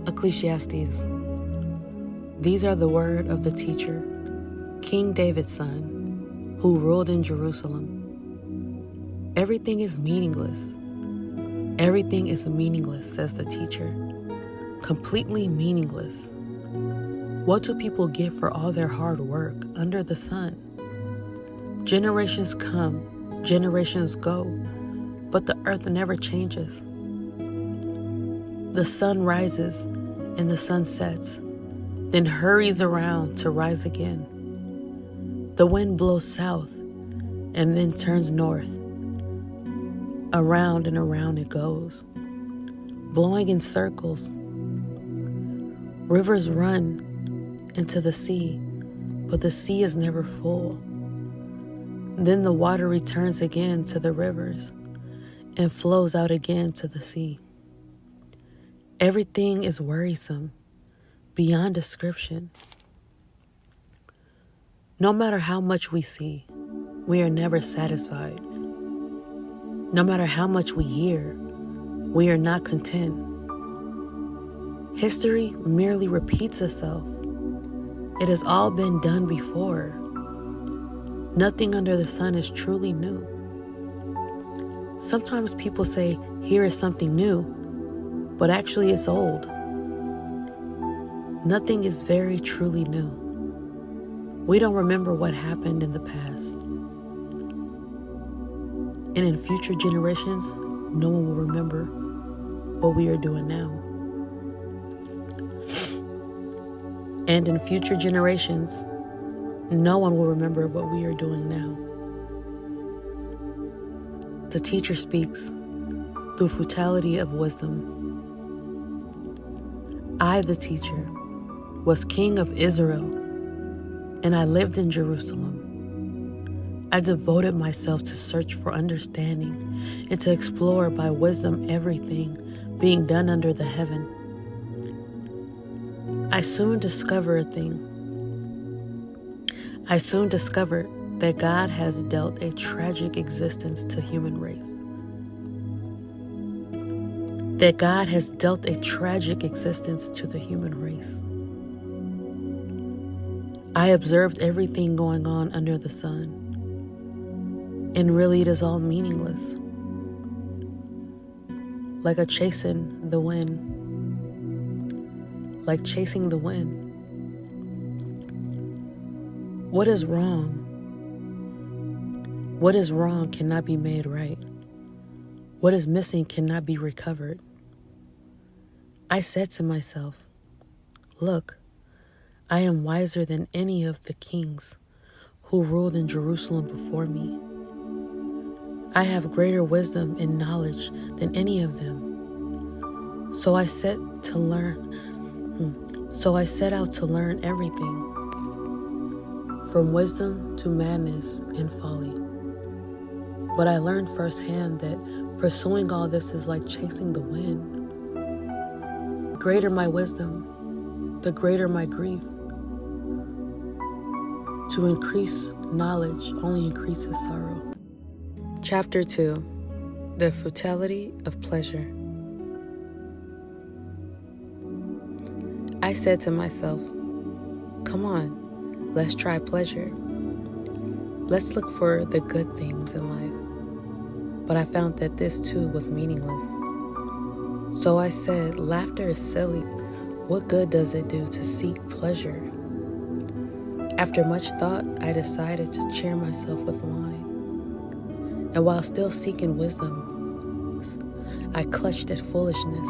Ecclesiastes. These are the word of the teacher, King David's son, who ruled in Jerusalem. Everything is meaningless. Everything is meaningless, says the teacher. Completely meaningless. What do people get for all their hard work under the sun? Generations come, generations go, but the earth never changes. The sun rises and the sun sets, then hurries around to rise again. The wind blows south and then turns north. Around and around it goes, blowing in circles. Rivers run into the sea, but the sea is never full. Then the water returns again to the rivers and flows out again to the sea. Everything is worrisome, beyond description. No matter how much we see, we are never satisfied. No matter how much we hear, we are not content. History merely repeats itself. It has all been done before. Nothing under the sun is truly new. Sometimes people say, here is something new, but actually it's old. Nothing is very truly new. We don't remember what happened in the past. And in future generations, no one will remember what we are doing now. And in future generations, no one will remember what we are doing now. The teacher speaks through futility of wisdom. I, the teacher, was king of Israel, and I lived in Jerusalem. I devoted myself to search for understanding and to explore by wisdom everything being done under the heaven. I soon discovered that God has dealt a tragic existence to human race. That God has dealt a tragic existence to the human race. I observed everything going on under the sun, and really it is all meaningless. Like chasing the wind. What is wrong? What is wrong cannot be made right. What is missing cannot be recovered. I said to myself, look, I am wiser than any of the kings who ruled in Jerusalem before me. I have greater wisdom and knowledge than any of them. So I set out to learn everything, from wisdom to madness and folly. But I learned firsthand that pursuing all this is like chasing the wind. The greater my wisdom, the greater my grief. To increase knowledge only increases sorrow. Chapter 2. The Futility of Pleasure. I said to myself, come on, let's try pleasure. Let's look for the good things in life. But I found that this too was meaningless. So I said, laughter is silly. What good does it do to seek pleasure? After much thought, I decided to cheer myself with wine. And while still seeking wisdom, I clutched at foolishness.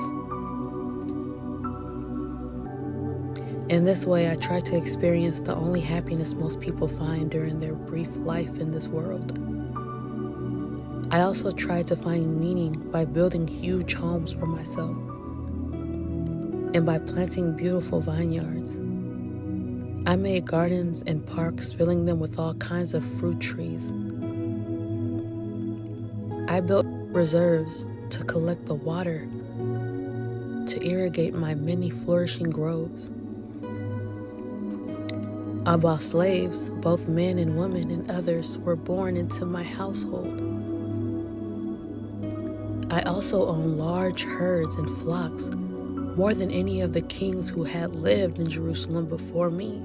In this way, I tried to experience the only happiness most people find during their brief life in this world. I also tried to find meaning by building huge homes for myself and by planting beautiful vineyards. I made gardens and parks, filling them with all kinds of fruit trees. I built reserves to collect the water to irrigate my many flourishing groves. While slaves, both men and women and others, were born into my household. I also own large herds and flocks more than any of the kings who had lived in Jerusalem before me.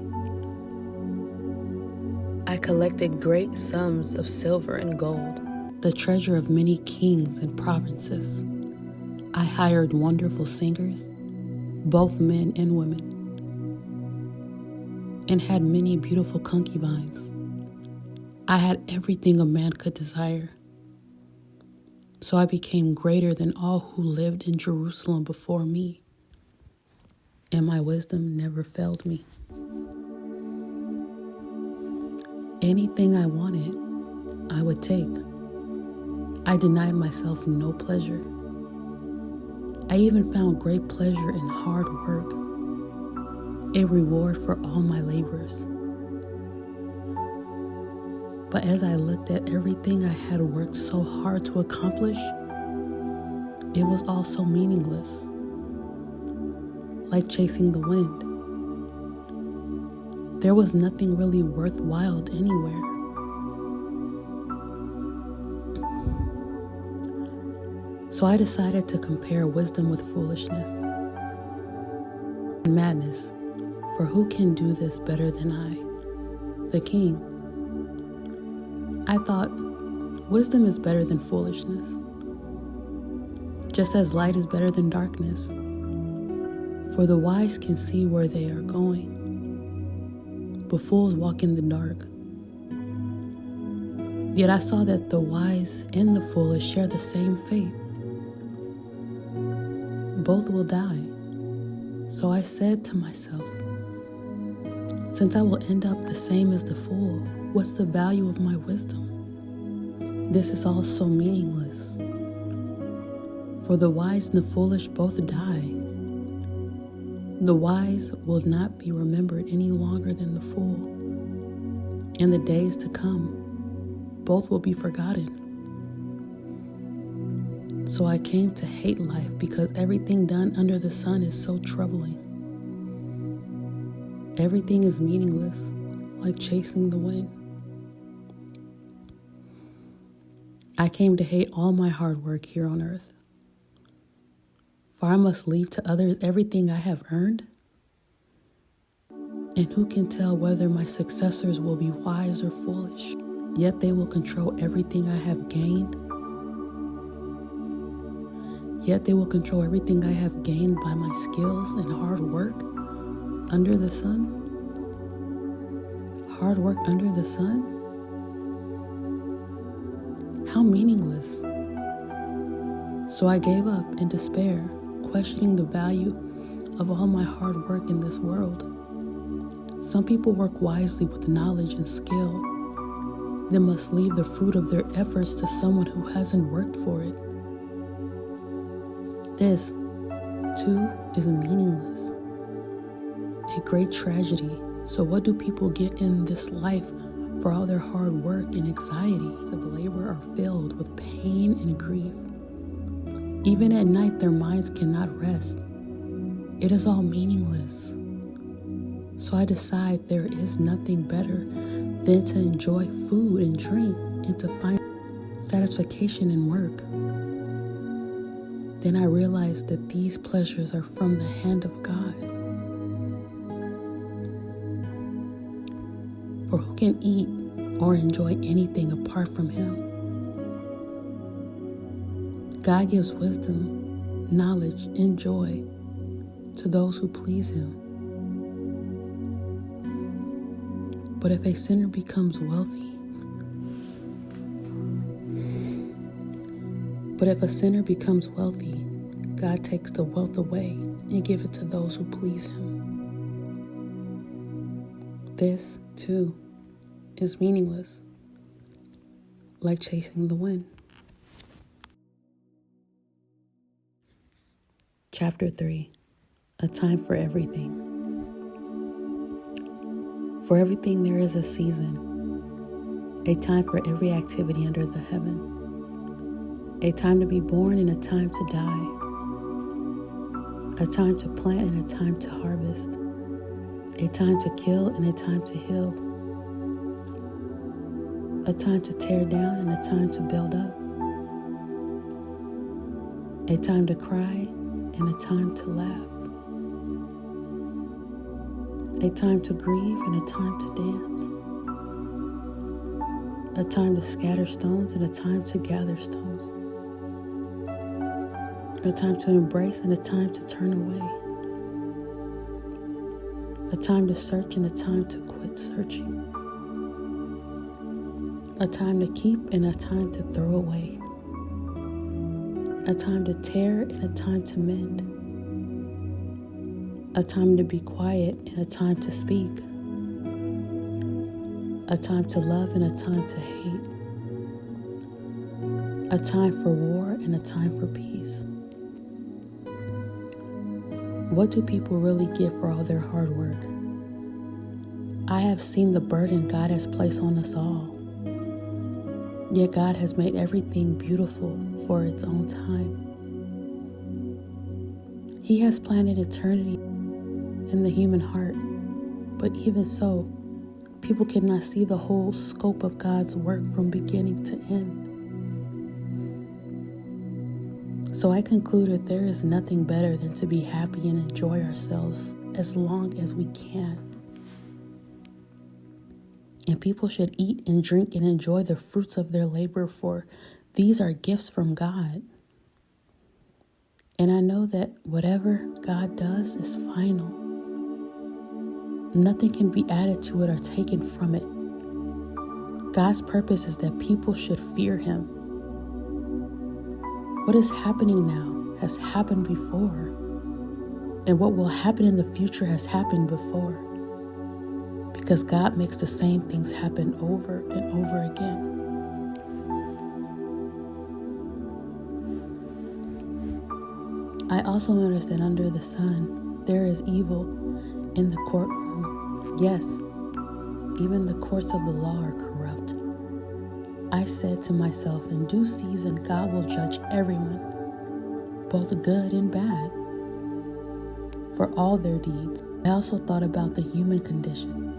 I collected great sums of silver and gold, the treasure of many kings and provinces. I hired wonderful singers, both men and women, and had many beautiful concubines. I had everything a man could desire. So I became greater than all who lived in Jerusalem before me, and my wisdom never failed me. Anything I wanted, I would take. I denied myself no pleasure. I even found great pleasure in hard work, a reward for all my labors. But as I looked at everything I had worked so hard to accomplish, it was all so meaningless, like chasing the wind. There was nothing really worthwhile anywhere. So I decided to compare wisdom with foolishness and madness, for who can do this better than I, the king? I thought, wisdom is better than foolishness, just as light is better than darkness, for the wise can see where they are going, but fools walk in the dark. Yet I saw that the wise and the foolish share the same fate. Both will die. So I said to myself, since I will end up the same as the fool, what's the value of my wisdom? This is all so meaningless. For the wise and the foolish both die. The wise will not be remembered any longer than the fool. In the days to come, both will be forgotten. So I came to hate life because everything done under the sun is so troubling. Everything is meaningless, like chasing the wind. I came to hate all my hard work here on earth. For I must leave to others everything I have earned. And who can tell whether my successors will be wise or foolish? Yet they will control everything I have gained. Yet they will control everything I have gained by my skills and hard work under the sun. Hard work under the sun? How meaningless. So I gave up in despair, questioning the value of all my hard work in this world. Some people work wisely with knowledge and skill, then must leave the fruit of their efforts to someone who hasn't worked for it. This, too, is meaningless. A great tragedy. So what do people get in this life for all their hard work and anxieties of labor are filled with pain and grief? Even at night, their minds cannot rest. It is all meaningless. So I decide there is nothing better than to enjoy food and drink and to find satisfaction in work. Then I realized that these pleasures are from the hand of God. For who can eat or enjoy anything apart from Him? God gives wisdom, knowledge, and joy to those who please Him. But if a sinner becomes wealthy, God takes the wealth away and gives it to those who please Him. This, too, is meaningless, like chasing the wind. Chapter 3. A time for everything. For everything there is a season, a time for every activity under the heaven, a time to be born and a time to die, a time to plant and a time to harvest, a time to kill and a time to heal, a time to tear down and a time to build up, a time to cry and a time to laugh, a time to grieve and a time to dance, a time to scatter stones and a time to gather stones, a time to embrace and a time to turn away, a time to search and a time to quit searching, a time to keep and a time to throw away, a time to tear and a time to mend, a time to be quiet and a time to speak, a time to love and a time to hate, a time for war and a time for peace. What do people really get for all their hard work? I have seen the burden God has placed on us all. Yet God has made everything beautiful for its own time. He has planted eternity in the human heart, but even so, people cannot see the whole scope of God's work from beginning to end. So I concluded there is nothing better than to be happy and enjoy ourselves as long as we can. And people should eat and drink and enjoy the fruits of their labor, for these are gifts from God. And I know that whatever God does is final. Nothing can be added to it or taken from it. God's purpose is that people should fear Him. What is happening now has happened before, and what will happen in the future has happened before, because God makes the same things happen over and over again. I also noticed that under the sun, there is evil in the courtroom. Yes, even the courts of the law are corrupt. I said to myself, in due season, God will judge everyone, both good and bad, for all their deeds. I also thought about the human condition,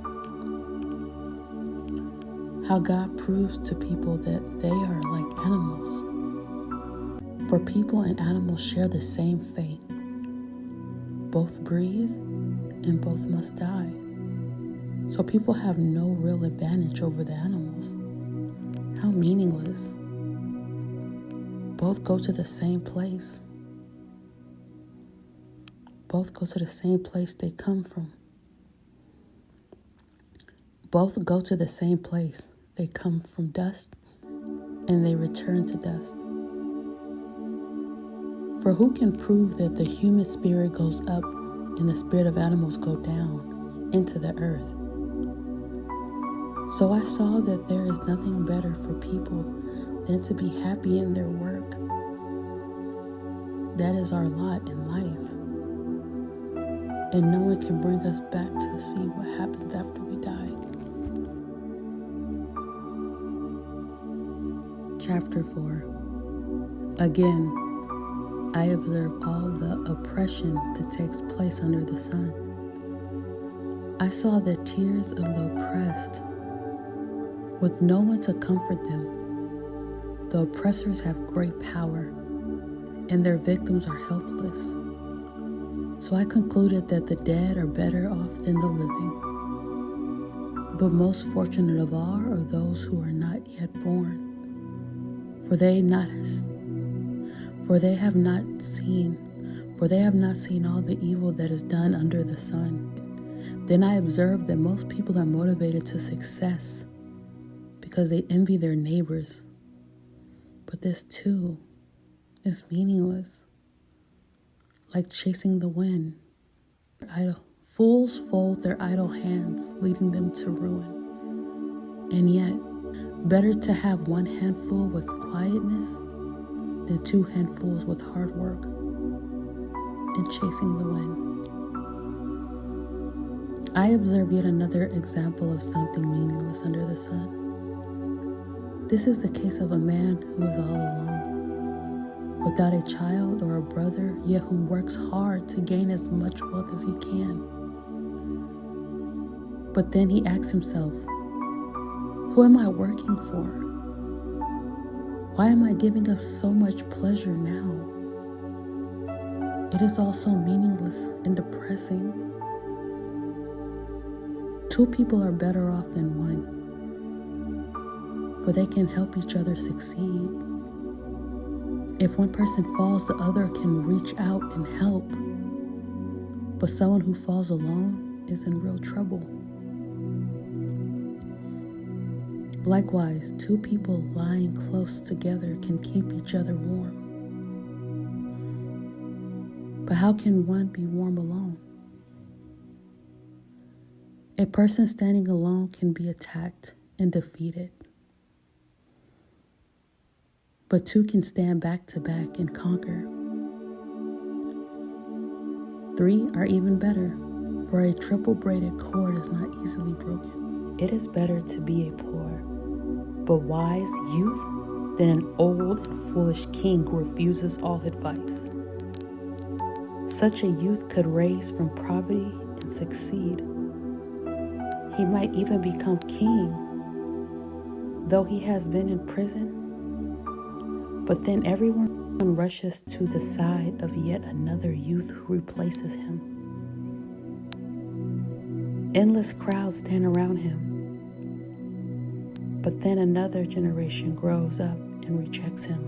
how God proves to people that they are like animals. For people and animals share the same fate. Both breathe and both must die. So people have no real advantage over the animals. How meaningless. Both go to the same place. Both go to the same place they come from. Both go to the same place. They come from dust and they return to dust. For who can prove that the human spirit goes up and the spirit of animals go down into the earth? So I saw that there is nothing better for people than to be happy in their work. That is our lot in life. And no one can bring us back to see what happens after we die. Chapter 4. Again, I observe all the oppression that takes place under the sun. I saw the tears of the oppressed, with no one to comfort them. The oppressors have great power, and their victims are helpless. So I concluded that the dead are better off than the living. But most fortunate of all are those who are not yet born, for they have not seen all the evil that is done under the sun. Then I observed that most people are motivated to success because they envy their neighbors. But this too is meaningless, like chasing the wind. Fools fold their idle hands, leading them to ruin. And yet, better to have one handful with quietness than two handfuls with hard work and chasing the wind. I observe yet another example of something meaningless under the sun. This is the case of a man who is all alone, without a child or a brother, yet who works hard to gain as much wealth as he can. But then he asks himself, who am I working for? Why am I giving up so much pleasure now? It is all so meaningless and depressing. Two people are better off than one, for they can help each other succeed. If one person falls, the other can reach out and help. But someone who falls alone is in real trouble. Likewise, two people lying close together can keep each other warm. But how can one be warm alone? A person standing alone can be attacked and defeated. But two can stand back to back and conquer. Three are even better, for a triple braided cord is not easily broken. It is better to be a poor but wise youth than an old and foolish king who refuses all advice. Such a youth could rise from poverty and succeed. He might even become king, though he has been in prison. But then everyone rushes to the side of yet another youth who replaces him. Endless crowds stand around him. But then another generation grows up and rejects him,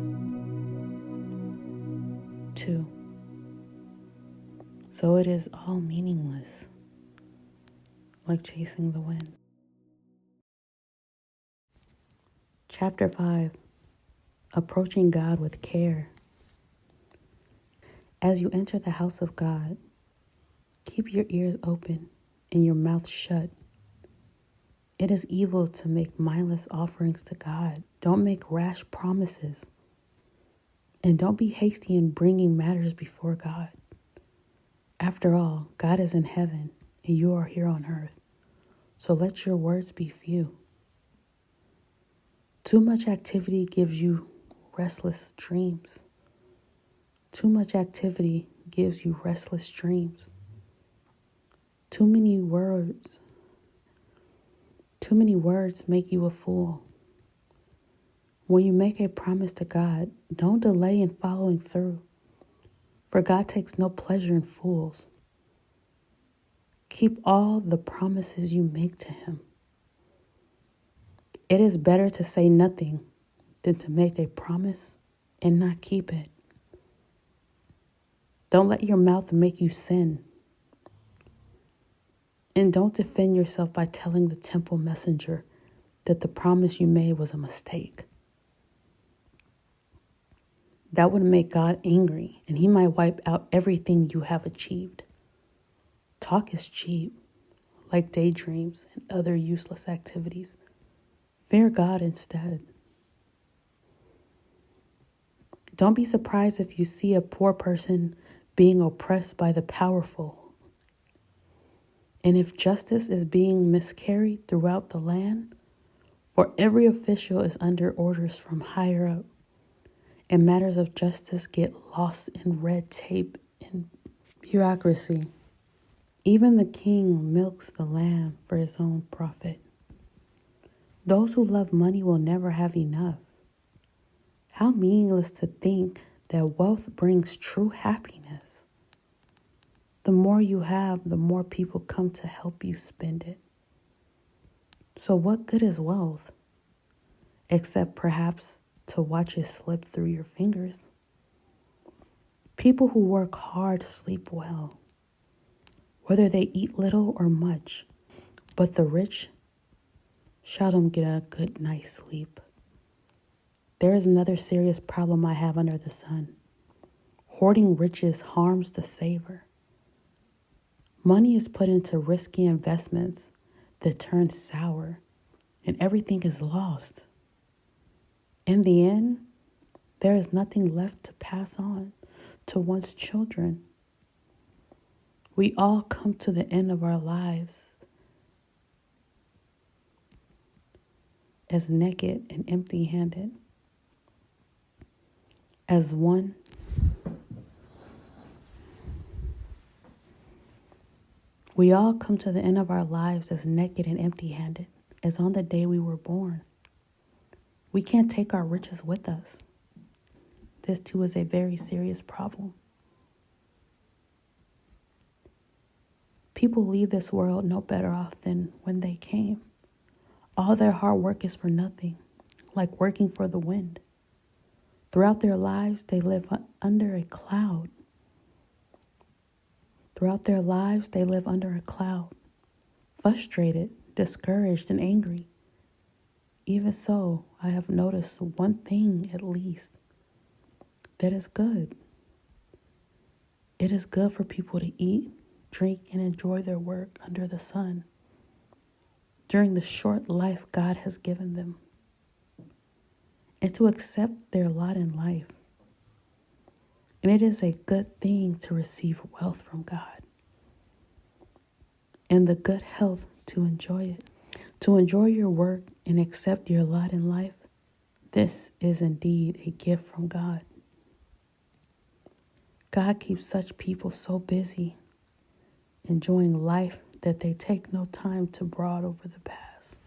too. So it is all meaningless, like chasing the wind. Chapter 5. Approaching God with care. As you enter the house of God, keep your ears open and your mouth shut. It is evil to make mindless offerings to God. Don't make rash promises. And don't be hasty in bringing matters before God. After all, God is in heaven and you are here on earth. So let your words be few. Too much activity gives you restless dreams. Too much activity gives you restless dreams. Too many words make you a fool. When you make a promise to God, don't delay in following through, for God takes no pleasure in fools. Keep all the promises you make to Him. It is better to say nothing than to make a promise and not keep it. Don't let your mouth make you sin. And don't defend yourself by telling the temple messenger that the promise you made was a mistake. That would make God angry, and He might wipe out everything you have achieved. Talk is cheap, like daydreams and other useless activities. Fear God instead. Don't be surprised if you see a poor person being oppressed by the powerful. And if justice is being miscarried throughout the land, for every official is under orders from higher up, and matters of justice get lost in red tape and bureaucracy. Even the king milks the land for his own profit. Those who love money will never have enough. How meaningless to think that wealth brings true happiness. The more you have, the more people come to help you spend it. So what good is wealth? Except perhaps to watch it slip through your fingers. People who work hard sleep well, whether they eat little or much. But the rich seldom get a good night's sleep. There is another serious problem I have under the sun. Hoarding riches harms the saver. Money is put into risky investments that turn sour, and everything is lost. In the end, there is nothing left to pass on to one's children. We all come to the end of our lives as naked and empty-handed. As one, we all come to the end of our lives as naked and empty-handed, as on the day we were born. We can't take our riches with us. This too is a very serious problem. People leave this world no better off than when they came. All their hard work is for nothing, like working for the wind. Throughout their lives, they live under a cloud. Throughout their lives, they live under a cloud, frustrated, discouraged, and angry. Even so, I have noticed one thing at least that is good. It is good for people to eat, drink, and enjoy their work under the sun during the short life God has given them, and to accept their lot in life. And it is a good thing to receive wealth from God and the good health to enjoy it. To enjoy your work and accept your lot in life, this is indeed a gift from God. God keeps such people so busy enjoying life that they take no time to brood over the past.